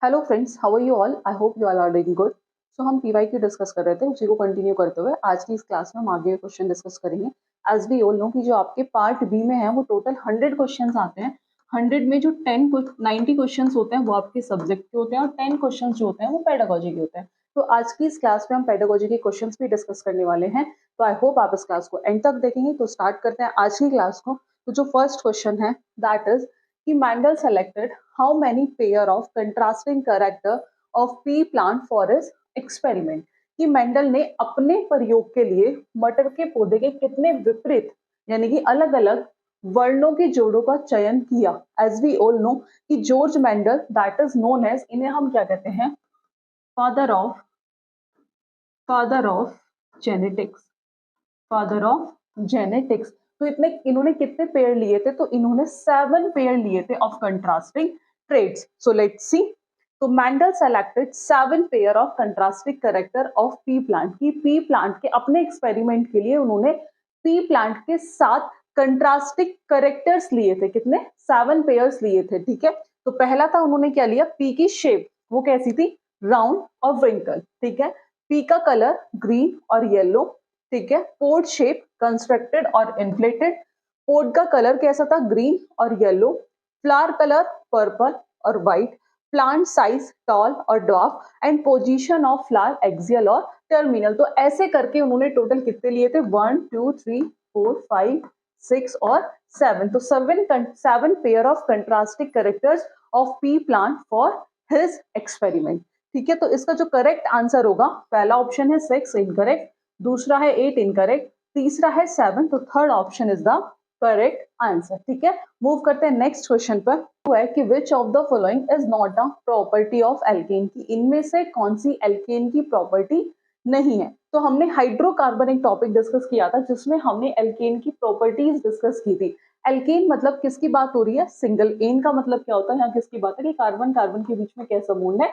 Hello friends, how are you all? I hope you all are doing good. So हम PYQ discuss कर रहे थे, उसी को कंटिन्यू करते हुए आज की इस क्लास में हम आगे क्वेश्चन डिस्कस करेंगे। एज वी ऑल नो कि जो आपके पार्ट बी में है वो टोटल 100 क्वेश्चंस आते हैं। 100 में जो 90 क्वेश्चंस होते हैं वो आपके सब्जेक्ट के होते हैं और 10 क्वेश्चंस जो होते हैं वो पेडागोजी के होते हैं। तो आज की इस क्लास में हम पेडागोजी के क्वेश्चंस भी डिस्कस करने वाले हैं। तो आई होप आप इस क्लास को एंड तक देखेंगे। तो स्टार्ट करते हैं आज की क्लास को। तो जो फर्स्ट क्वेश्चन है दैट इज कि Mendel selected how many pair of contrasting character of P plant for his experiment. कि मेंडल ने अपने प्रयोग के लिए मटर के पौधे के कितने विपरीत यानी कि अलग अलग वर्णों के जोड़ों का चयन किया। एज वी ऑल नो कि George Mendel that is known as, इन्हें हम क्या कहते हैं, father of genetics. Father of genetics. तो इन्होंने कितने पेयर लिए थे? तो इन्होंने 7 पेयर लिए थे of contrasting traits. So let's see. तो Mendel selected 7 pair of contrasting character of P plant. की पी प्लांट के अपने एक्सपेरिमेंट के लिए उन्होंने पी प्लांट के 7 कंट्रास्टिंग कैरेक्टर्स लिए थे। कितने? 7 पेयर्स लिए थे। ठीक है। तो पहला था, उन्होंने क्या लिया? पी की शेप वो कैसी थी? राउंड और व्रिंकल। ठीक है। पी का कलर ग्रीन और येलो। ठीक है। पोड शेप कंस्ट्रक्टेड और इन्फ्लेटेड। पोड का कलर कैसा था? ग्रीन और येलो। फ्लावर कलर पर्पल और व्हाइट। प्लांट साइज टॉल और dwarf and position of flower axial और टर्मिनल। तो ऐसे करके उन्होंने टोटल कितने लिए थे? 1 2 3 4 5 6 और 7। तो 7 pair of contrasting characters of P plant for his experiment. ठीक है। तो इसका जो करेक्ट आंसर होगा, पहला ऑप्शन है 6 इनकरेक्ट, दूसरा है 8 इनकरेक्ट, तीसरा है 7। तो third option is the correct answer. ठीक है। मूव करते हैं नेक्स्ट क्वेश्चन पर। वो है कि which of the following is not a property of alkene. की इनमें से कौन सी एल्केन की प्रॉपर्टी नहीं है? तो हमने हाइड्रोकार्बन एक टॉपिक डिस्कस किया था जिसमें हमने एल्केन की प्रॉपर्टीज डिस्कस की थी। एल्केन मतलब किसकी बात हो रही है? सिंगल। एन का मतलब क्या होता है? यहाँ किसकी बात है कि कार्बन कार्बन के बीच में कैसा बॉन्ड है?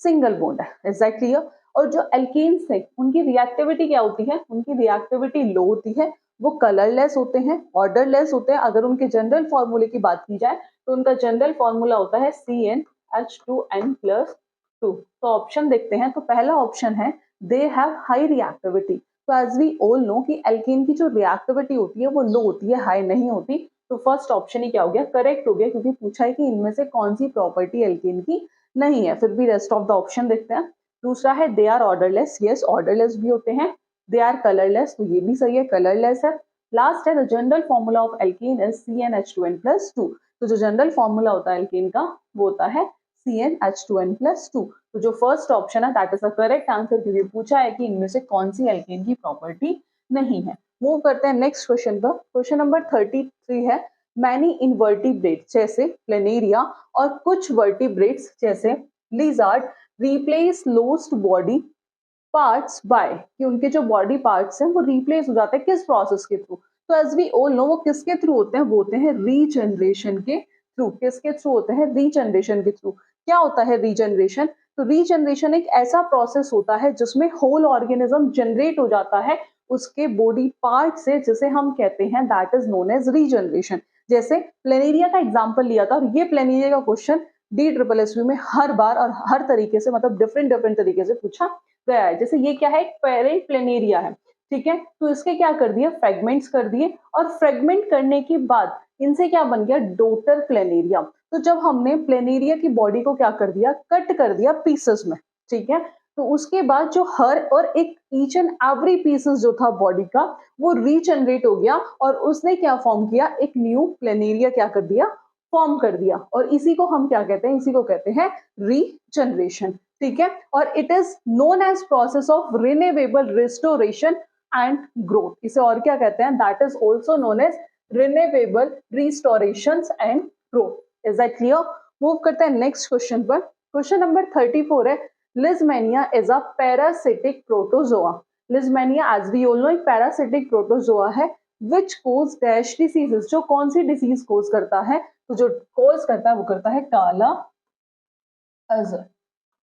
सिंगल बॉन्ड है। Is that clear? और जो एल्केन्स है उनकी रिएक्टिविटी क्या होती है? उनकी रिएक्टिविटी लो होती है, वो कलरलेस होते हैं, ऑर्डरलेस होते हैं। अगर उनके जनरल फॉर्मूले की बात की जाए तो उनका जनरल फॉर्मूला होता है CnH2n+2। तो ऑप्शन देखते हैं। तो पहला ऑप्शन है दे हैव हाई रिएक्टिविटी। तो एज वी ऑल नो कि एल्केन की जो रिएक्टिविटी होती है वो लो होती है, हाई नहीं होती। तो फर्स्ट ऑप्शन ही क्या हो गया? करेक्ट हो गया, क्योंकि पूछा है कि इनमें से कौन सी प्रॉपर्टी एल्केन की नहीं है। फिर भी रेस्ट ऑफ द ऑप्शन देखते हैं। दूसरा है they are orderless. Yes, orderless भी होते हैं। दे आर कलरलेस, तो ये भी सही है, कलरलेस है। लास्ट है the general formula of alkene is CnH2n+2। तो जो जनरल फॉर्मूला होता है एल्केन का वो होता है CnH2n+2। तो जो फर्स्ट ऑप्शन है that is the correct answer, क्योंकि पूछा है कि इनमें से कौन सी एल्केन की प्रॉपर्टी नहीं है। मूव करते हैं नेक्स्ट क्वेश्चन पर। क्वेश्चन नंबर 33 है मैनी इनवर्टिब्रेट्स जैसे प्लेनेरिया और कुछ वर्टिब्रेट्स जैसे lizard replace lost body parts bye, कि उनके जो बॉडी पार्ट्स हैं वो रिप्लेस हो जाते हैं किस प्रोसेस के थ्रू? तो एज वी ऑल नो वो किसके थ्रू होते हैं? वो होते हैं रीजनरेशन के थ्रू। किसके थ्रू होते हैं? रीजनरेशन के थ्रू। क्या होता है रीजनरेशन? तो रीजनरेशन एक ऐसा प्रोसेस होता है जिसमें होल ऑर्गेनिज्म जनरेट हो जाता है उसके बॉडी पार्ट से, जिसे हम कहते हैं that is known as regeneration. जैसे प्लेनेरिया का एग्जाम्पल लिया था, और ये प्लेनेरिया का क्वेश्चन DSSB में हर बार और हर तरीके से, मतलब डिफरेंट डिफरेंट तरीके से पूछा गया है। जैसे ये क्या है? एक पेरेंट प्लेनेरिया है। ठीक है। तो इसके क्या कर दिए? फ्रेगमेंट्स कर दिए, और फ्रेगमेंट करने के बाद इनसे क्या बन गया? Daughter planaria. तो जब हमने प्लेनेरिया की बॉडी को क्या कर दिया? कट कर दिया पीसेस में। ठीक है। तो उसके बाद जो हर और एक ईच एंड एवरी पीसेस जो था बॉडी का वो रीजनरेट हो गया, और उसने क्या फॉर्म किया? एक न्यू प्लेनेरिया क्या कर दिया? फॉर्म कर दिया। और इसी को हम क्या कहते हैं? इसी को कहते हैं रीजनरेशन। ठीक है। और it is known as process of renewable restoration and growth. इसे और क्या कहते हैं? That is also known as renewable restoration and growth. Is that clear? Move करते हैं नेक्स्ट क्वेश्चन पर। क्वेश्चन नंबर 34 है leishmania is a parasitic protozoa. Leishmania as we all know एक पैरासिटिक प्रोटोजोआ है विच कोज डैश डिसीजेस। जो कौन सी disease कोज करता है? तो जो कोज करता है वो करता है काला अजर।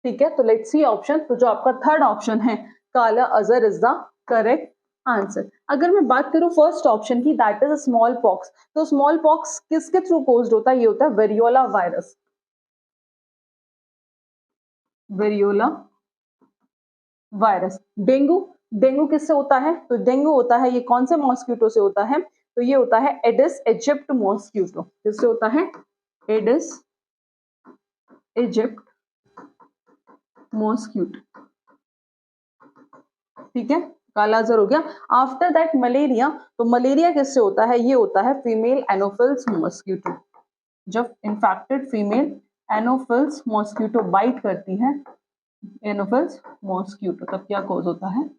ठीक है। तो लेट्स सी ऑप्शन। तो जो आपका थर्ड ऑप्शन है काला अजर इज द करेक्ट आंसर। अगर मैं बात करूं फर्स्ट ऑप्शन की दैट इज स्मॉल पॉक्स, तो स्मॉल पॉक्स किसके थ्रू कोज्ड होता है? ये होता है variola virus. Variola virus. Dengue, dengue किससे होता है? तो डेंगू होता है, ये कौन से मॉस्किटो से होता है? तो ये होता है एडिस इजिप्ट मॉस्किटो। किससे होता है? Aedes aegypti mosquito. ठीक है, काला अजहर हो गया। आफ्टर दैट मलेरिया, तो मलेरिया किससे होता है? ये होता है फीमेल एनोफिल्स मॉस्किटो। जब infected female Anopheles mosquito bite करती है, एनोफिल्स मॉस्किटो, तब क्या कॉज होता है?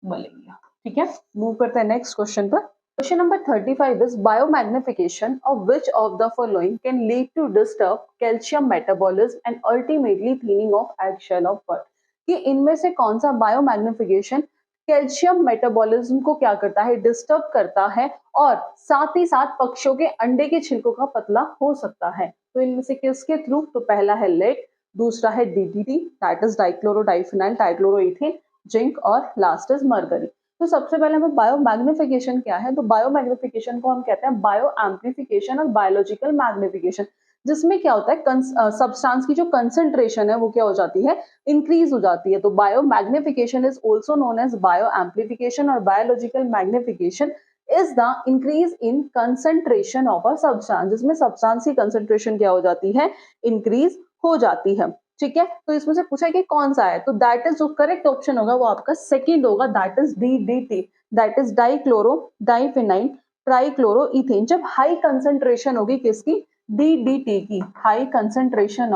मलेरिया। ठीक है, मूव करते हैं नेक्स्ट क्वेश्चन पर। Question number 35 is biomagnification of which of the following can lead to disturb calcium metabolism and ultimately thinning of eggshell of bird। कि इनमें से कौन सा बायोमैग्निफिकेशन कैल्शियम मेटाबॉलिज्म को क्या करता है? डिस्टर्ब करता है और साथ ही साथ पक्षियों के अंडे के छिलकों का पतला हो सकता है। तो इनमें से किसके थ्रू? तो पहला है लेड, दूसरा है DDT that is dichloro diphenyl trichloroethane, zinc, और लास्ट इज मरकरी। तो सबसे पहले हमें बायो मैग्निफिकेशन क्या है? तो बायो मैग्निफिकेशन को हम कहते हैं बायो एम्प्लीफिकेशन और बायोलॉजिकल मैग्निफिकेशन, जिसमें क्या होता है सब्सटेंस की जो कंसंट्रेशन है वो क्या हो जाती है? इंक्रीज हो जाती है। तो biomagnification is also known as bioamplification और biological magnification is the increase in concentration of a substance, जिसमें सब्सटेंस की कंसंट्रेशन क्या हो जाती है? इंक्रीज हो जाती है। ठीक है, तो इसमें से पूछा कि कौन सा है? तो दैट इज जो करेक्ट ऑप्शन होगा वो आपका सेकंड होगा, that is DDT, that is dichloro diphenyl trichloroethane. जब हाई कंसंट्रेशन होगी किसकी? डीडीटी की। High concentration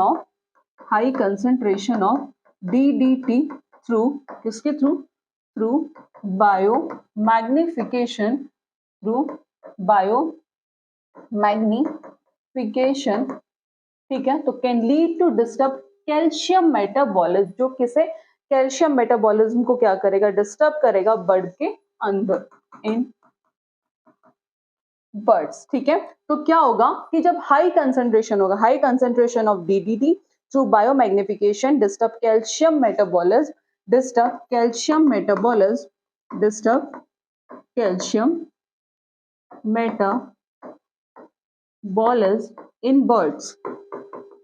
of DDT through किसके थ्रू? Through biomagnification, through biomagnification. ठीक है, तो can lead to disturb calcium metabolism, जो किसे? कैल्शियम मेटाबॉलिज्म को क्या करेगा? डिस्टर्ब करेगा बर्ड के अंदर, इन बर्ड्स। ठीक है, तो क्या होगा कि जब हाई कंसंट्रेशन होगा, high concentration of DDT through biomagnification disturb calcium metabolism, disturb calcium metabolism, disturb calcium metabolism in birds,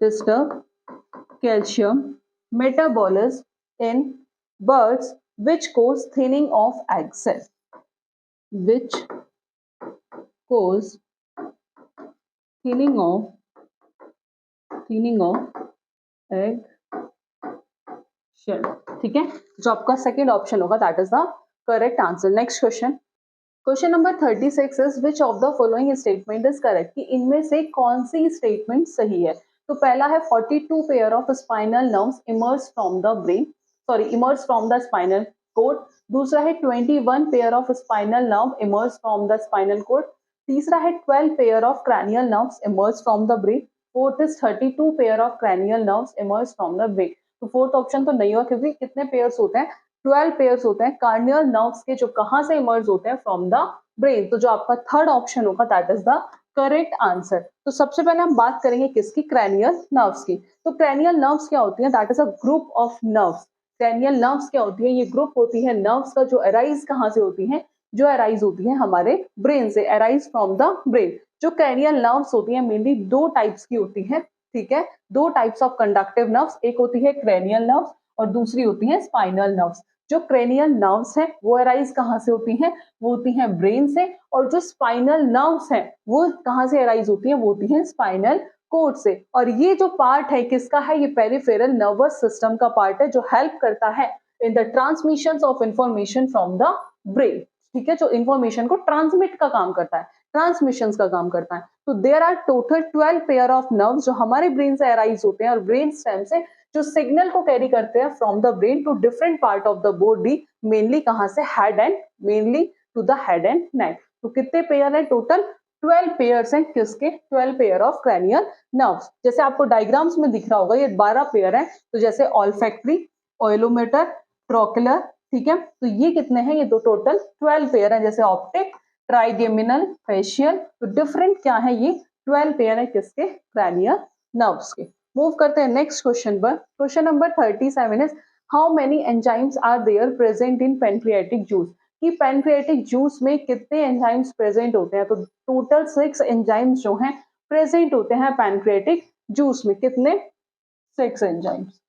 disturb calcium metabolism in birds, which cause thinning of egg cell, which cause thinning of egg shell। ठीक है, जो आपका second option होगा that is the correct answer. Next question, question number 36 is which of the following statement is correct, कि इनमें से कौन सी statement सही है? तो पहला है 42 pair of spinal nerves emerge from the brain, sorry emerge from the spinal cord. दूसरा है 21 pair of spinal nerve emerge from the spinal cord. तीसरा है 12 pair of cranial nerves emerge from the brain. Fourth is 32 pair of cranial nerves emerge from the brain. तो fourth option तो नहीं हुआ, क्योंकि कितने पेयर्स होते हैं? 12 पेयर्स होते हैं कार्नियल नर्व्स के, जो कहां से इमर्ज होते हैं? From the brain. तो जो आपका थर्ड ऑप्शन होगा that is the correct answer. तो सबसे पहले हम बात करेंगे किसकी? क्रैनियल नर्व्स की। तो क्रैनियल नर्व्स क्या होती है? That is a group of nerves. Cranial nerves क्या होती है? ये ग्रुप होती है नर्व्स का, जो अराइज कहां से होती है? जो अराइज होती है हमारे ब्रेन से, अराइज फ्रॉम द ब्रेन। जो क्रैनियल नर्व्स होती है मेनली दो टाइप्स की होती है। ठीक है, दो टाइप्स ऑफ कंडक्टिव नर्व्स, एक होती है क्रैनियल नर्व्स और दूसरी होती है स्पाइनल नर्व्स। जो क्रेनियल नर्व्स है वो अराइज कहां से होती हैं? वो होती हैं ब्रेन से। और जो स्पाइनल नर्व्स हैं वो कहां से अराइज होती हैं? वो होती हैं स्पाइनल कोड से। और ये जो पार्ट है किसका है? ये पेरिफेरल नर्वस सिस्टम का पार्ट है, जो हेल्प करता है in the transmission of information from the brain. ठीक है, जो इंफॉर्मेशन को ट्रांसमिट का काम करता है, ट्रांसमिशन का काम करता है। तो there are total 12 pair of nerves जो हमारे ब्रेन से अराइज होते हैं और ब्रेन स्टेम से जो सिग्नल को कैरी करते हैं from the brain to different part of the body, mainly कहां से? Head and, mainly to the head and neck. तो कितने पेयर है टोटल? 12 पेयर्स हैं। किसके? 12 पेयर ऑफ क्रैनियल नर्व्स। जैसे आपको डायग्राम्स में दिख रहा होगा ये 12 पेयर है। तो जैसे ऑल्फैक्टरी, ऑयलोमीटर, ट्रोकुलर। ठीक है, तो ये कितने हैं? ये दो टोटल 12 पेयर है। जैसे ऑप्टिक, ट्राइगेमिनल, फेशियल, तो डिफरेंट क्या है? ये 12 पेयर है किसके? क्रैनियल नर्व्स के। मूव करते हैं नेक्स्ट क्वेश्चन पर। Question number 37 is how many enzymes are there present in pancreatic juice, कि पैनक्रियाटिक जूस में कितने एंजाइम्स प्रेजेंट होते हैं? तो टोटल 6 एंजाइम्स जो हैं प्रेजेंट होते हैं पैनक्रियाटिक जूस में। कितने? 6 एंजाइम्स।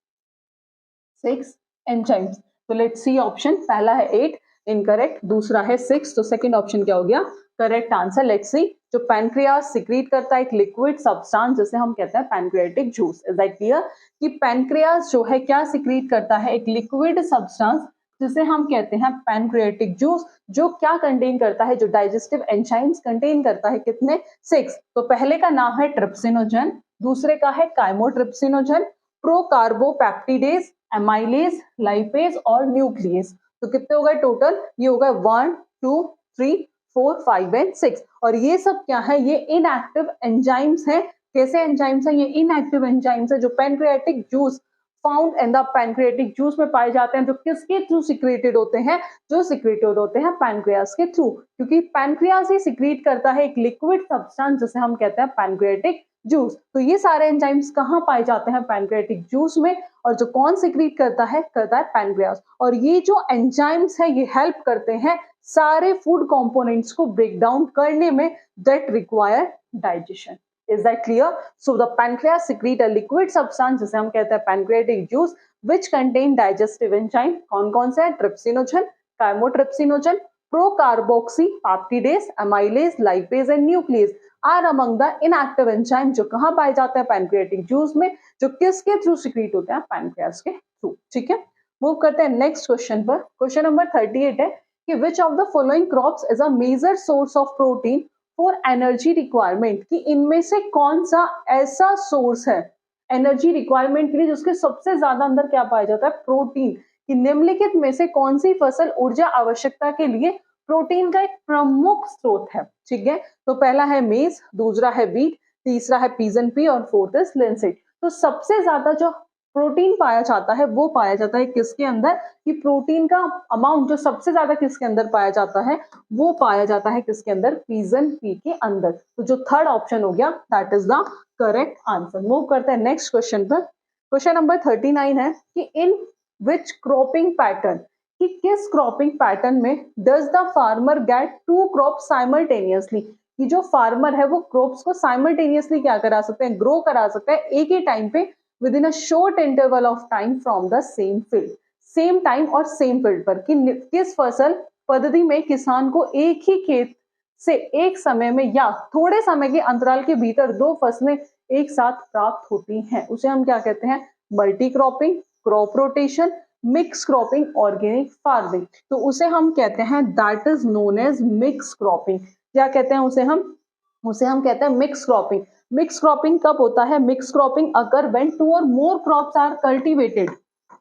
6 एंजाइम्स। तो लेट्स सी ऑप्शन, पहला है 8 इनकरेक्ट, दूसरा है 6, तो सेकंड ऑप्शन क्या हो गया करेक्ट आंसर। लेट्स सी, जो पैनक्रियास सिक्रीट करता है एक लिक्विड सब्सटेंस जिसे हम कहते हैं pancreatic juice. Is that clear कि पैनक्रियास जो है क्या सिक्रीट करता है, एक लिक्विड सब्सटेंस जिसे हम कहते हैं पैनक्रियाटिक जूस, जो क्या कंटेन करता है, जो डाइजेस्टिव एंजाइम्स कंटेन करता है, कितने 6। तो पहले का नाम है ट्रिप्सिनोजन, दूसरे का है काइमोट्रिप्सिनोजन, प्रोकार्बोपेप्टिडेज, एमाइलेज, लाइपेज और न्यूक्लियस। तो कितने हो गए टोटल, ये हो गए 1 2 3 4 5 एंड 6। और ये सब क्या है, ये इनएक्टिव एंजाइम्स हैं। कैसे एंजाइम्स हैं, ये इनएक्टिव एंजाइम्स है जो pancreatic juice found in the pancreatic juice में पाए जाते हैं, जो किसके थ्रू सिक्रेटेड होते हैं, जो सिक्रेटेड होते हैं पैनक्रियास के थ्रू, क्योंकि पैनक्रियास ही सिक्रीट करता है एक लिक्विड सब्सटेंस जिसे हम कहते हैं पैनक्रियाटिक जूस। तो ये सारे एंजाइम्स कहाँ पाए जाते हैं, पैनक्रियाटिक जूस में, और जो कौन सिक्रीट करता है पैनक्रियास। और ये जो एंजाइम्स है ये हेल्प करते हैं सारे फूड कंपोनेंट्स को ब्रेक डाउन करने में that require digestion. Is that clear? So the pancreas secrete a liquid substance जिसे हम कहते हैं pancreatic juice which contain digestive enzyme। कौन कौन से हैं, trypsinogen, chymotrypsinogen, procarboxypeptidase, amylase, lipase and nucleus are among the inactive enzyme जो कहाँ पाए जाते हैं पैनक्रियाटिक जूस में, जो किसके थ्रू सिक्रीट होते हैं, पैनक्रियास के थ्रू। ठीक है, मूव करते हैं नेक्स्ट क्वेश्चन पर। क्वेश्चन नंबर 38 है कि which of the following crops is a major source of protein for energy requirement, कि इनमें से कौन सा ऐसा सोर्स है एनर्जी रिक्वायरमेंट के लिए जिसके सबसे ज्यादा अंदर क्या पाया जाता है, प्रोटीन, कि निम्नलिखित में से कौन सी फसल ऊर्जा आवश्यकता के लिए प्रोटीन का एक प्रमुख स्रोत है। ठीक है, तो पहला है मेज, दूसरा है व्हीट, तीसरा है पीजन पी और फोर्थ इज लिनसीड। तो सबसे ज्यादा जो प्रोटीन पाया जाता है वो पाया जाता है किसके अंदर, कि प्रोटीन का अमाउंट जो सबसे ज्यादा किसके अंदर पाया जाता है, वो पाया जाता है किसके अंदर, पीजन पी के अंदर। तो जो थर्ड ऑप्शन हो गया that is the correct answer. Move करते हैं नेक्स्ट क्वेश्चन पर। क्वेश्चन नंबर 39 है कि इन विच क्रॉपिंग पैटर्न, कि किस क्रॉपिंग पैटर्न में does the farmer get 2 crop simultaneously, कि जो फार्मर है वो क्रॉप्स को साइमल्टेनियसली क्या करा सकते हैं, ग्रो करा सकते हैं एक ही टाइम पे within a short interval of time from the same field, same time और सेम फील्ड पर, कि किस फसल पद्धति में किसान को एक ही खेत से एक समय में या थोड़े समय के अंतराल के भीतर 2 फसलें एक साथ प्राप्त होती हैं, उसे हम क्या कहते हैं, multi cropping, crop rotation, mix cropping, organic farming. तो उसे हम कहते हैं that is known as mix cropping. क्या कहते हैं उसे हम कहते हैं मिक्स क्रॉपिंग। मिक्स क्रॉपिंग कब होता है, mix cropping occur when 2 or more crops are cultivated.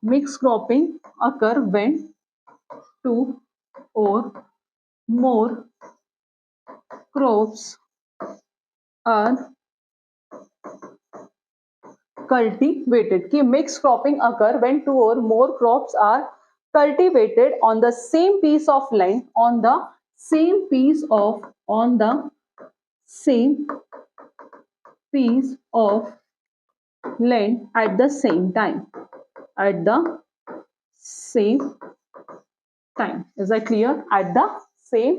Mix cropping occur when 2 or more crops are cultivated, कि mix cropping occur when 2 or more crops are cultivated on the same piece of land, on the same piece of land at the same time, is that clear, at the same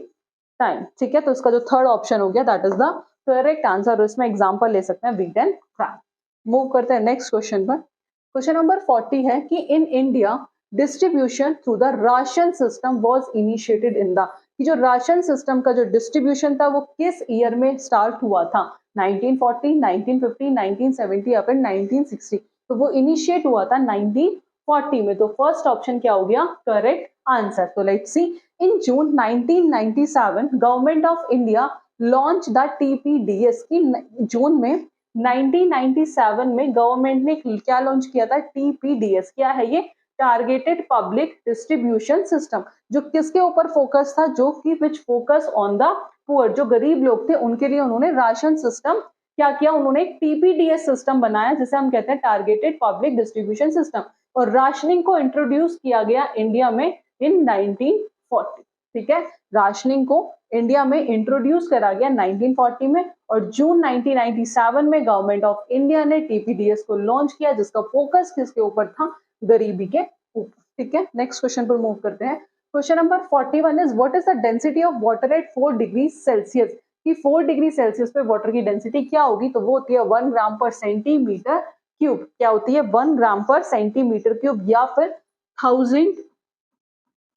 time। ठीक है, तो इसका जो third option हो गया that is the correct answer. इसमें example ले सकते हैं व्हीट एंड राई। मूव करते हैं नेक्स्ट क्वेश्चन पर। क्वेश्चन नंबर 40 है कि in India distribution through the ration system was initiated in the, कि जो राशन सिस्टम का जो डिस्ट्रीब्यूशन था वो किस ईयर में स्टार्ट हुआ था, 1940, 1950, 1970 या फिर 1960। तो वो इनिशिएट हुआ था 1940 में। तो फर्स्ट ऑप्शन क्या हो गया करेक्ट आंसर। तो let's see, in June 1997 government of India launch the TPDS, की जून में 1997 में गवर्नमेंट ने क्या लॉन्च किया था, टीपीडीएस। क्या है ये, टारगेटेड पब्लिक डिस्ट्रीब्यूशन सिस्टम, जो किसके ऊपर फोकस था, जो कि which focus on the poor, जो गरीब लोग थे उनके लिए उन्होंने राशन सिस्टम क्या किया, उन्होंने एक टीपीडीएस सिस्टम बनाया जिसे हम कहते हैं टारगेटेड पब्लिक डिस्ट्रीब्यूशन सिस्टम। और राशनिंग को इंट्रोड्यूस किया गया इंडिया में इन 1940। ठीक है, राशनिंग को इंडिया में इंट्रोड्यूस करा गया 1940 में, और जून 1997 में गवर्नमेंट ऑफ इंडिया ने टीपीडीएस को लॉन्च किया, जिसका फोकस किसके ऊपर था, गरीबी के ऊपर। ठीक है, नेक्स्ट क्वेश्चन पर मूव करते हैं। Question number 41 is what is the density of water at 4 degree Celsius, कि 4 डिग्री सेल्सियस पे वाटर की डेंसिटी क्या होगी, तो वो होती है 1 ग्राम पर सेंटीमीटर क्यूब क्या होती है 1 ग्राम पर सेंटीमीटर क्यूब या फिर 1000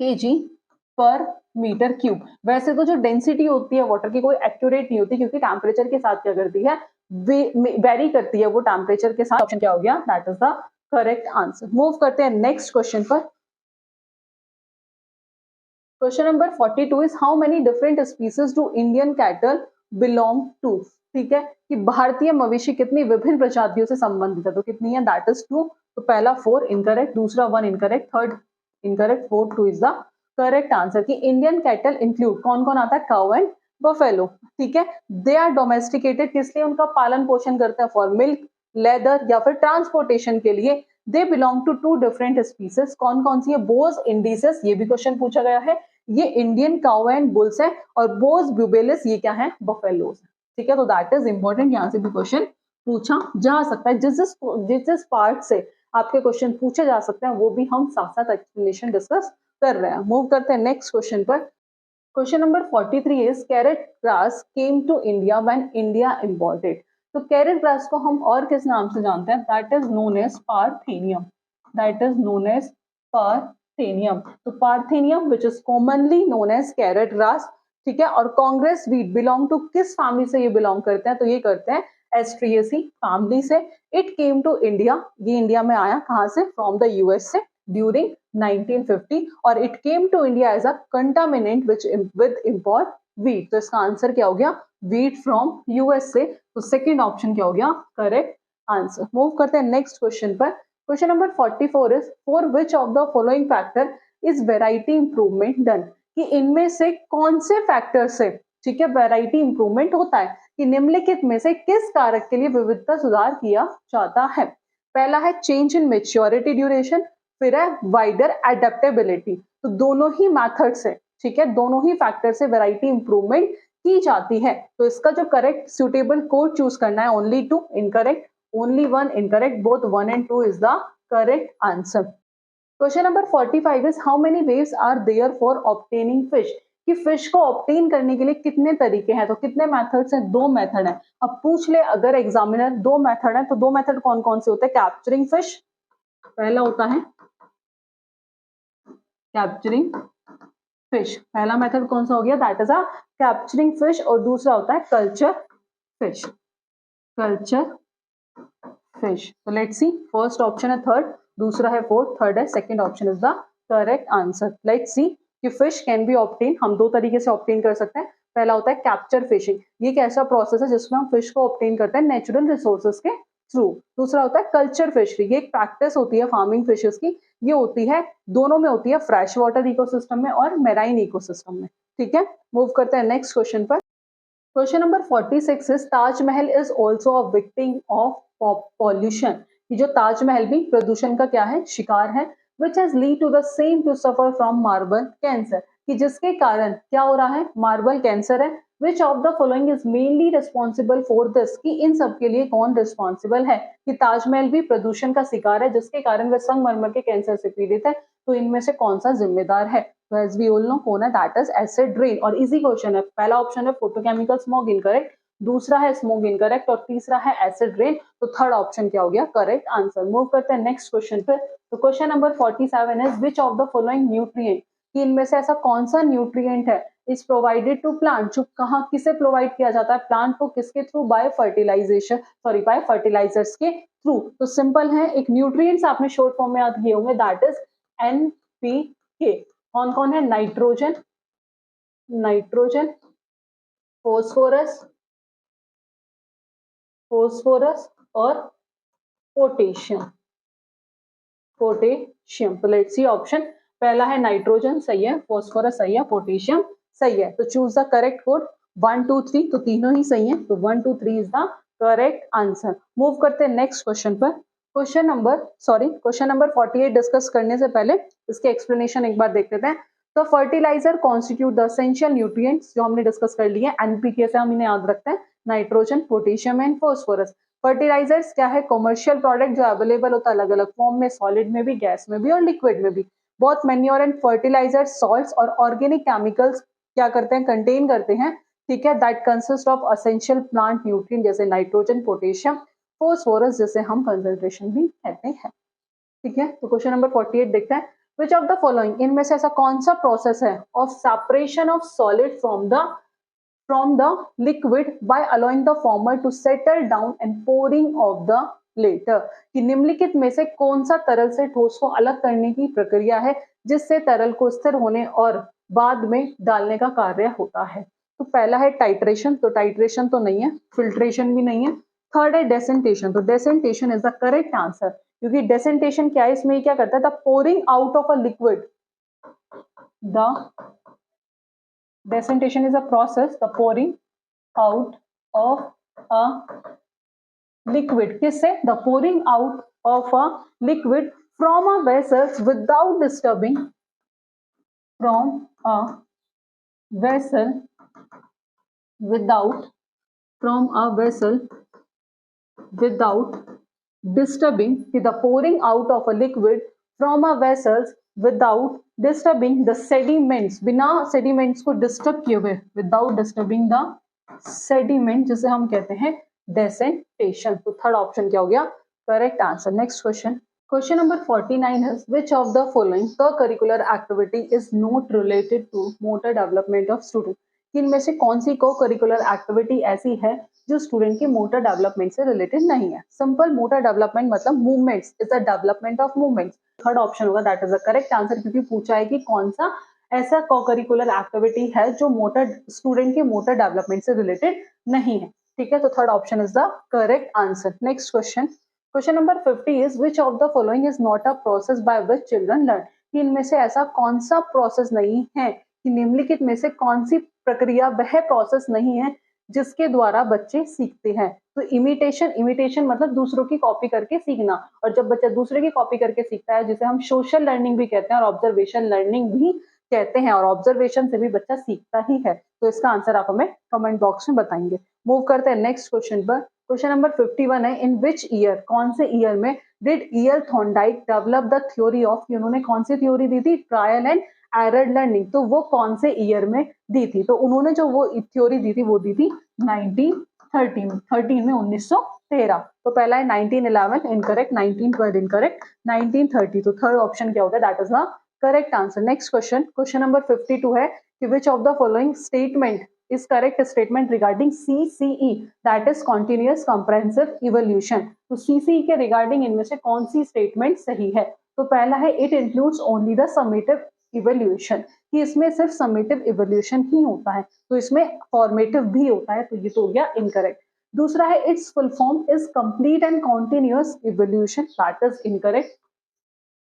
kg पर मीटर क्यूब। वैसे तो जो डेंसिटी होती है वाटर की कोई एक्यूरेट नहीं होती क्योंकि टेम्परेचर के साथ क्या करती है वेरी करती है वो टेम्परेचर के साथ। ऑप्शन क्या हो गया that is the correct answer. Move करते हैं नेक्स्ट क्वेश्चन पर। Question number 42 is how many different species do Indian cattle belong to. ठीक है कि भारतीय मवेशी कितनी विभिन्न प्रजातियों से संबंधित है, तो कितनी है दैट इज 2। तो पहला 4 इनकरेक्ट, दूसरा 1 incorrect, third incorrect, 4 2 is the correct answer. कि इंडियन कैटल इंक्लूड कौन कौन आता है काउ एंड बफेलो। ठीक है दे आर डोमेस्टिकेटेड किस लिए उनका पालन पोषण करते हैं फॉर मिल्क लेदर या फिर ट्रांसपोर्टेशन के लिए। They belong to 2 different species कौन कौन सी है बोस इंडिसेस ये भी क्वेश्चन पूछा गया है, ये इंडियन काउ एंड बुल्स है, और बोस ब्यूबेलिस ये क्या है बफेलोज। ठीक है तो दैट इज इंपॉर्टेंट, यहाँ से भी क्वेश्चन पूछा जा सकता है। जिस पार्ट से आपके क्वेश्चन पूछे जा सकते हैं वो भी हम साथ साथ एक्सप्लेनेशन डिस्कस कर रहे हैं। मूव करते हैं नेक्स्ट क्वेश्चन पर। Question number 43 is carrot grass came to India when India imported. तो कैरेट ग्रास को हम और किस नाम से जानते हैं that is known as parthenium, that is known as parthenium. तो parthenium which is commonly known as carrot grass. ठीक है और कांग्रेस वीट बिलोंग टू किस फैमिली से ये बिलोंग करते हैं, तो ये करते हैं एस्ट्रिएसी फैमिली से। इट केम टू इंडिया, ये इंडिया में आया कहां से फ्रॉम द यूएस से ड्यूरिंग 1950 और it came to India as a contaminant which with import wheat. तो इसका आंसर क्या हो गया वीट फ्रॉम यूएस से। तो सेकेंड ऑप्शन क्या हो गया करेक्ट आंसर। मूव करते हैं नेक्स्ट क्वेश्चन पर। Question number 44 is for which of the following factor is variety improvement done. कि इनमें से कौन से फैक्टर से ठीक है वेराइटी इंप्रूवमेंट होता है, कि निम्नलिखित में से किस कारक के लिए विविधता सुधार किया जाता है। पहला है चेंज इन मेच्योरिटी ड्यूरेशन, फिर है वाइडर एडेप्टेबिलिटी। तो दोनों ही मैथड से ठीक है दोनों ही फैक्टर से वैरायटी इंप्रूवमेंट की जाती है। तो इसका जो करेक्ट सुटेबल कोड चूज करना है only 2 incorrect, only 1 incorrect, both 1 and 2 is the correct answer. Question number 45 is how many ways are there for obtaining fish. कि फिश को ऑब्टेन करने के लिए कितने तरीके हैं, तो कितने मेथड्स हैं 2 मेथड हैं। अब पूछ ले अगर एग्जामिनर 2 मेथड है तो 2 मेथड कौन कौन से होते हैं। कैप्चरिंग फिश पहला होता है कैप्चरिंग फिश, पहला मेथड कौन सा हो गया that is a capturing fish, और दूसरा होता है कल्चर फिश, कल्चर फिश। तो लेट्स सी फर्स्ट ऑप्शन है थर्ड, दूसरा है फोर्थ, थर्ड है second option is the correct answer. Let's see कि फिश कैन बी ऑब्टेन, हम 2 तरीके से ऑब्टेन कर सकते हैं। पहला होता है कैप्चर फिशिंग, ये एक ऐसा प्रोसेस है जिसमें हम फिश को ऑब्टेन करते हैं नेचुरल रिसोर्सेज के थ्रू। दूसरा होता है कल्चर फिशरी, ये एक प्रैक्टिस होती है फार्मिंग फिशेस की, ये होती है दोनों में होती है फ्रेश वाटर इकोसिस्टम में और मेराइन इकोसिस्टम में। ठीक है मूव करते हैं नेक्स्ट क्वेश्चन पर। Question number 46 is Taj Mahal is also a victim of pollution. जो ताजमहल भी प्रदूषण का क्या है शिकार है। Which has lead to the same to suffer from marble cancer, कि जिसके कारण क्या हो रहा है मार्बल कैंसर है। Which of the following is mainly responsible for this, कि इन सब के लिए कौन रिस्पॉन्सिबल है। कि ताजमहल भी प्रदूषण का शिकार है जिसके कारण वह संगमरमर के कैंसर से पीड़ित है, तो इनमें से कौन सा जिम्मेदार है। तो एज वी ऑल नो कौन है दैट इज एसिड रेन, और इजी क्वेश्चन है। पहला ऑप्शन है फोटोकेमिकल स्मॉग इनकरेक्ट, दूसरा है स्मोक इनकरेक्ट, और तीसरा है एसिड रेन। तो थर्ड ऑप्शन क्या हो गया करेक्ट आंसर। मूव करते हैं नेक्स्ट क्वेश्चन पे। तो question number 47 is which of the following nutrient, कि इनमें से ऐसा कौन सा न्यूट्रिएंट है इज प्रोवाइडेड टू प्लांट, जो कहाँ किसे प्रोवाइड किया जाता है प्लांट को, किसके through by fertilization sorry by fertilizers के थ्रू। तो सिंपल है, एक न्यूट्रिएंट्स आपने शॉर्ट फॉर्म में याद किए होंगे दैट इज NPK। कौन कौन है नाइट्रोजन, नाइट्रोजन, फोस्फोरस, फोस्फोरस और पोटेशियम, पोटेशियम। तो लेट्स सी ऑप्शन पहला है नाइट्रोजन सही है, फोस्फोरस सही है, पोटेशियम सही है। तो चूज द करेक्ट कोड 1 2 3, तो तीनों ही सही है, तो 1 2 3 is the correct answer. Move करते हैं नेक्स्ट क्वेश्चन पर। क्वेश्चन नंबर 48 डिस्कस करने से पहले इसके एक्सप्लेनेशन एक बार देख लेते हैं। तो fertilizer constitute the essential nutrients, जो हमने डिस्कस कर लिए एनपीके से हम इन्हें याद रखते हैं, nitrogen, potassium and phosphorus. Fertilizers क्या है कमर्शियल प्रोडक्ट जो अवेलेबल होता है अलग अलग फॉर्म में, सॉलिड में भी, गैस में भी और लिक्विड में भी। बहुत मैन्योर एंड फर्टिलाइजर सॉल्ट्स और ऑर्गेनिक केमिकल्स क्या करते हैं कंटेन करते हैं। ठीक है that consist of essential plant nutrient जैसे नाइट्रोजन, पोटेशियम, फोस्फोरस जिसे हम कंसंट्रेशन भी कहते हैं। ठीक है, तो क्वेश्चन नंबर 48 देखते हैं, विच ऑफ द फॉलोइंग, इनमें से ऐसा कौन सा प्रोसेस है of separation of solid from the liquid by allowing the former to settle down and pouring of the later, कि निम्नलिखित में से कौन सा तरल से ठोस को अलग करने की प्रक्रिया है जिससे तरल को स्थिर होने और बाद में डालने का कार्य होता है। तो पहला है टाइट्रेशन, तो टाइट्रेशन तो नहीं है, फिल्ट्रेशन भी नहीं है। थर्ड है डेसेंटेशन, तो डेसेंटेशन इज द करेक्ट आंसर, क्योंकि डेसेंटेशन क्या है, इसमें क्या करता है, the pouring out of a liquid, the Decantation is a process, the pouring out of a liquid. किससे? The pouring out of a liquid from a vessel without disturbing, from a vessel without, from a vessel without disturbing, the pouring out of a liquid from a vessel without disturbing the sediments, बिना sediments को disturb किए हुए, without disturbing the sediment, जिसे हम कहते हैं decantation। तो third option क्या हो गया, correct answer. Next question, question number 49 है, which of the following co-curricular activity is not related to motor development of student, इनमें से कौन सी को करिकुलर एक्टिविटी ऐसी है जो स्टूडेंट की मोटर डेवलपमेंट से रिलेटेड नहीं है। सिंपल मोटर डेवलपमेंट मतलब movements, is the development of movements. Third option होगा, that is the correct answer, क्योंकि पूछा है कि कौन सा ऐसा को करिकुलर एक्टिविटी है जो मोटर स्टूडेंट के मोटर डेवलपमेंट से रिलेटेड नहीं है। ठीक है, तो third option is the correct answer. Next question, question number 50 is, which of the following is not a process by which children learn, कि इनमें से ऐसा कौन सा प्रोसेस नहीं है, कि निम्नलिखित में से कौन सी प्रक्रिया वह प्रोसेस नहीं है जिसके द्वारा बच्चे सीखते हैं। तो इमिटेशन, इमिटेशन मतलब दूसरों की कॉपी करके सीखना, और जब बच्चा दूसरे की कॉपी करके सीखता है जिसे हम सोशल लर्निंग भी कहते हैं और ऑब्जर्वेशन लर्निंग भी कहते हैं, और ऑब्जर्वेशन से भी बच्चा सीखता ही है। तो इसका आंसर आप हमें कमेंट बॉक्स में बताएंगे। मूव करते हैं नेक्स्ट क्वेश्चन पर। क्वेश्चन नंबर 51 है, इन विच ईयर, कौन से ईयर में did year Thorndike develop the theory of, उन्होंने कौन सी थ्योरी दी थी, ट्रायल एंड एरर लर्निंग। तो वो कौन से ईयर में दी थी, तो उन्होंने जो वो थ्योरी दी थी वो दी थी 1913 में, 1913। तो पहला है 1911 इनकरेक्ट, 1912 इनकरेक्ट, 1930, तो थर्ड ऑप्शन क्या होगा, that is the correct answer. Next question, question number 52 है कि which of the following statement is correct statement regarding CCE, that is continuous comprehensive evolution. तो CCE के रिगार्डिंग इनमें से कौन सी स्टेटमेंट सही है, तो पहला है it includes only the summative evolution, कि इसमें सिर्फ समेटिव इवोल्यूशन ही होता है, तो इसमें फॉर्मेटिव भी होता है, तो ये तो हो गया इनकरेक्ट। दूसरा है it's full form is complete and continuous evolution, that is incorrect.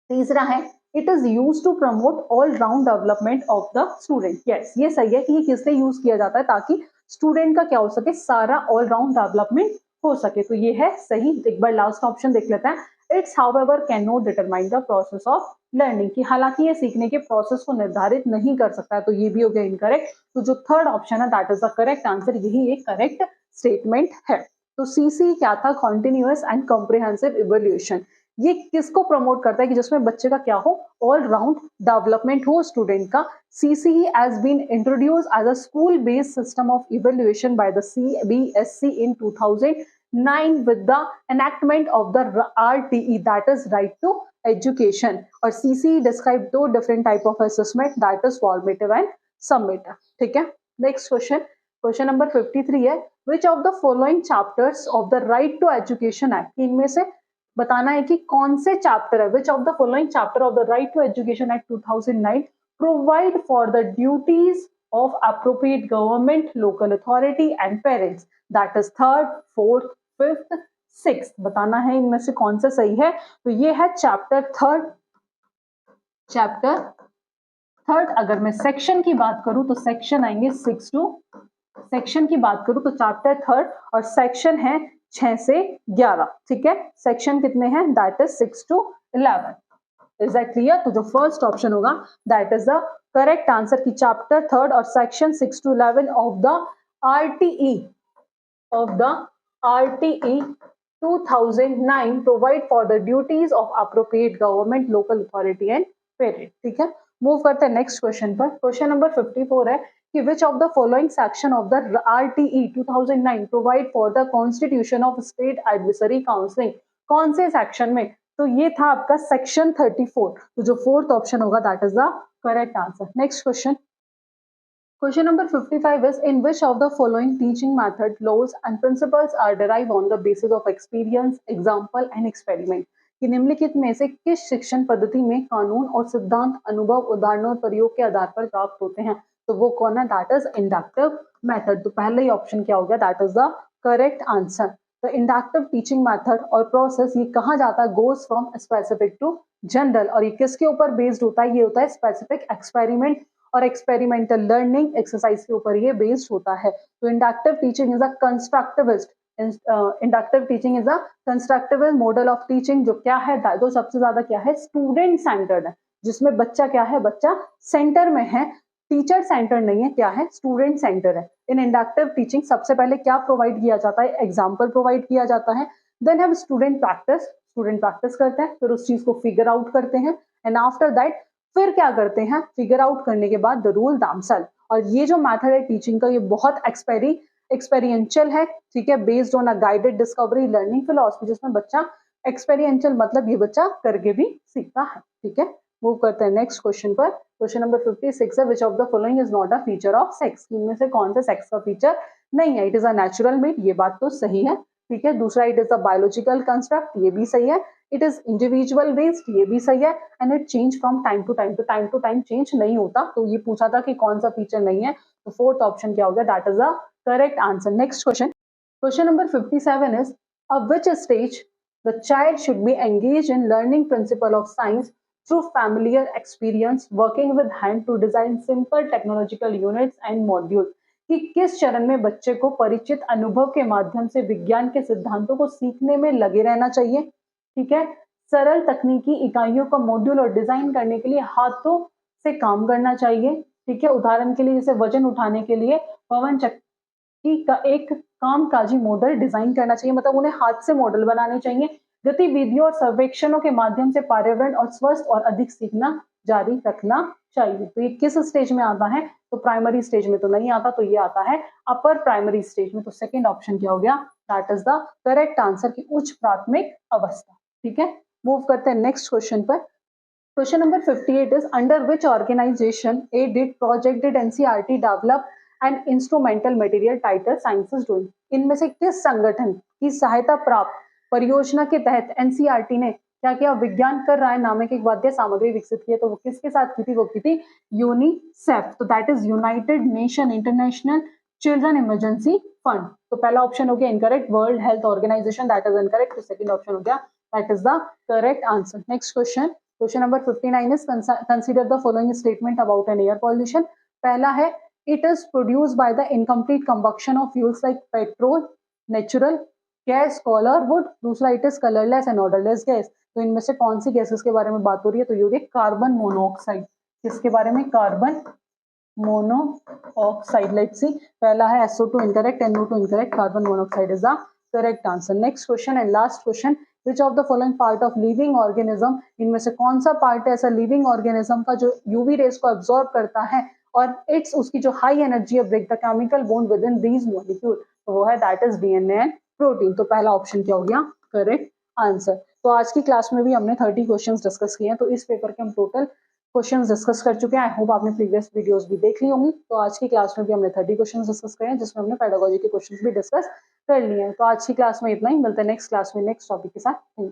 तीसरा है it is use to promote all round development of the student, yes ये सही है कि ये किस लिए यूज किया जाता है, ताकि स्टूडेंट का क्या हो सके, सारा ऑल राउंड डेवलपमेंट हो सके, तो ये है सही। एक बार लास्ट ऑप्शन देख लेते हैं, it's however can not determine the process of learning, कि हालांकि ये सीखने के प्रोसेस को निर्धारित नहीं कर सकता है, तो ये भी हो गया इनकरेक्ट। तो जो थर्ड ऑप्शन है that is the correct answer, यही एक करेक्ट स्टेटमेंट है। तो CC क्या था, कॉन्टिन्यूअस एंड कॉम्प्रिहेंसिव इवोल्यूशन, ये किसको प्रमोट करता है, कि जिसमें बच्चे का क्या हो, ऑल राउंड डेवलपमेंट हो स्टूडेंट का। CCE has been introduced as a school based system of evaluation by the CBSE in 2009 with the enactment of the RTE, that is right to education, और CCE describe दो different type of assessment, that is formative and summative। ठीक है, next question, question number 53 है, which of the following chapters of the right to education act, इनमें से बताना है कि कौन से चैप्टर है, which of the following chapter of the right to education act 2009 provide for the duties of appropriate government, local authority and parents, that is third, fourth, fifth, sixth, बताना है इनमें से कौन सा सही है। तो ये है चैप्टर थर्ड, चैप्टर थर्ड। अगर मैं सेक्शन की बात करूं तो सेक्शन आएंगे 6 to, सेक्शन की बात करूं तो चैप्टर थर्ड और सेक्शन है 6 से 11। ठीक है, सेक्शन कितने हैं, that is 6 to 11। Is that clear? तो जो फर्स्ट ऑप्शन होगा that is the correct answer, की चैप्टर थर्ड और section 6 to 11 of the RTE 2009 provide for the duties of appropriate government, local authority and parent. ठीक है, move करते हैं next question पर। क्वेश्चन नंबर 54 है कि which of the following section of the RTE 2009 provide for the constitution of state adversary counselling, कौन से section में? तो ये था आपका सेक्शन 34, तो जो फोर्थ ऑप्शन होगा that is the correct answer. Next question, question number 55 is in which of the following teaching method laws and principles are derived on the basis of experience, example and experiment, कि निम्नलिखित में से किस शिक्षण पद्धति में कानून और सिद्धांत अनुभव, उदाहरणों और प्रयोग के आधार पर प्राप्त होते हैं? तो वो कौन है? That is inductive method. तो पहले ही ऑप्शन क्या हो गया? That is the correct answer. The inductive teaching method और प्रोसेस ये कहा जाता है goes from specific to general, और ये किसके ऊपर बेस्ड होता है? ये होता है स्पेसिफिक एक्सपेरिमेंट और एक्सपेरिमेंटल लर्निंग एक्सरसाइज के ऊपर ये बेस्ड होता है। तो inductive teaching is a constructivist, inductive teaching is a constructivist model of teaching, जो क्या है? तो सबसे ज्यादा क्या है? स्टूडेंट सेंटर्ड है, जिसमें बच्चा क्या है? बच्चा सेंटर में है, टीचर सेंटर नहीं है, क्या है? स्टूडेंट सेंटर है। इन इंडक्टिव टीचिंग सबसे पहले क्या प्रोवाइड किया जाता है? एग्जाम्पल प्रोवाइड किया जाता है, देन हम स्टूडेंट प्रैक्टिस करते हैं, फिर उस चीज को फिगर आउट करते हैं, एंड आफ्टर दैट फिर क्या करते हैं? फिगर आउट करने के बाद द रूल दामसेल्फ। और ये जो मेथड है टीचिंग का, ये बहुत एक्सपेरिएंशियल है, ठीक है, based on a guided discovery learning philosophy, जिसमें बच्चा एक्सपेरिएंशियल मतलब ये बच्चा करके भी सीखता है, ठीक है। मूव करते हैं नेक्स्ट क्वेश्चन पर। क्वेश्चन नंबर 56 है, which of the following is not a feature of sex, इनमें से कौन सा सेक्स का फीचर नहीं है? It is a natural made, ये बात तो सही है, ठीक है। दूसरा, it is a biological construct, ये भी सही है। इट इज इंडिविजुअल बेस्ड, ये भी सही है। And it change from time to time, तो टाइम टू टाइम चेंज नहीं होता। तो ये पूछा था कि कौन सा फीचर नहीं है, तो फोर्थ ऑप्शन क्या हो गया? That is the correct answer. Next question, question number 57 is at which stage the child should be engaged in learning principle of science through familiar experience working with hand to design simple technological units and modules, कि किस चरण में बच्चे को परिचित अनुभव के माध्यम से विज्ञान के सिद्धांतों को सीखने में लगे रहना चाहिए, ठीक है। सरल तकनीकी इकाइयों का मॉड्यूल और डिजाइन करने के लिए हाथों से काम करना चाहिए, ठीक है। उदाहरण के लिए जैसे वजन उठाने के लिए पवन चक्की का एक कामकाजी मॉडल डिजाइन करना चाहिए, मतलब उन्हें हाथ से मॉडल बनाने चाहिए। गतिविधियों और सर्वेक्षणों के माध्यम से पर्यावरण और स्वस्थ और अधिक सीखना जारी रखना चाहिए। तो ये किस स्टेज में आता है? तो प्राइमरी स्टेज में तो नहीं आता, तो ये आता है अपर प्राइमरी स्टेज में। तो सेकंड ऑप्शन क्या हो गया? That is the correct answer, की उच्च प्राथमिक अवस्था, ठीक है। मूव करते हैं नेक्स्ट क्वेश्चन पर। Question number 58 is under which organisation aided project did NCERT develop and instrumental material title sciences doing, इनमें से किस संगठन की सहायता प्राप्त परियोजना के तहत एनसीईआरटी ने क्या किया? विज्ञान कर रहा है नामक एक वाद्य सामग्री विकसित की है। तो वो किसके साथ की थी? वो की थी यूनिसेफ, तो that is United Nation International Children Emergency Fund. तो पहला ऑप्शन हो गया incorrect, World Health Organisation, that is incorrect. तो सेकंड ऑप्शन हो गया that is the correct answer. Next question, question number 59 is consider the following statement about an air pollution। पहला है it is produced by the incomplete combustion of fuels like petrol, natural gas, coal or wood। दूसरा it is colorless and odorless gas। तो इनमें से कौन सी gases के बारे में बात हो रही है? तो ये हो गया कार्बन मोनोऑक्साइड। किसके बारे में? Carbon monoxide. लेट्स सी, पहला है SO2 incorrect, NO2 incorrect, carbon monoxide is the correct answer. Next question and last question, which of the following part of living organism, इनमें से कौन सा पार्ट है ऐसा लिविंग ऑर्गेनिज्म का जो यूवी रेज को एब्जॉर्ब करता है और इट्स उसकी जो हाई एनर्जी है break the chemical bond with in these molecule, तो वो है that is DNA and protein. तो पहला ऑप्शन क्या हो गया? Correct answer. तो आज की क्लास में भी हमने 30 क्वेश्चंस डिस्कस किए हैं। तो इस पेपर के हम टोटल क्वेश्चंस डिस्कस कर चुके हैं। आई होप आपने प्रीवियस वीडियोस भी देख ली होंगी। तो आज की क्लास में भी हमने 30 क्वेश्चंस डिस्कस करे हैं, जिसमें हमने पेडागोजी के क्वेश्चंस भी डिस्कस कर लिए हैं। तो आज की क्लास में इतना ही, मिलते हैं नेक्स्ट क्लास में नेक्स्ट टॉपिक के साथ। Thank you.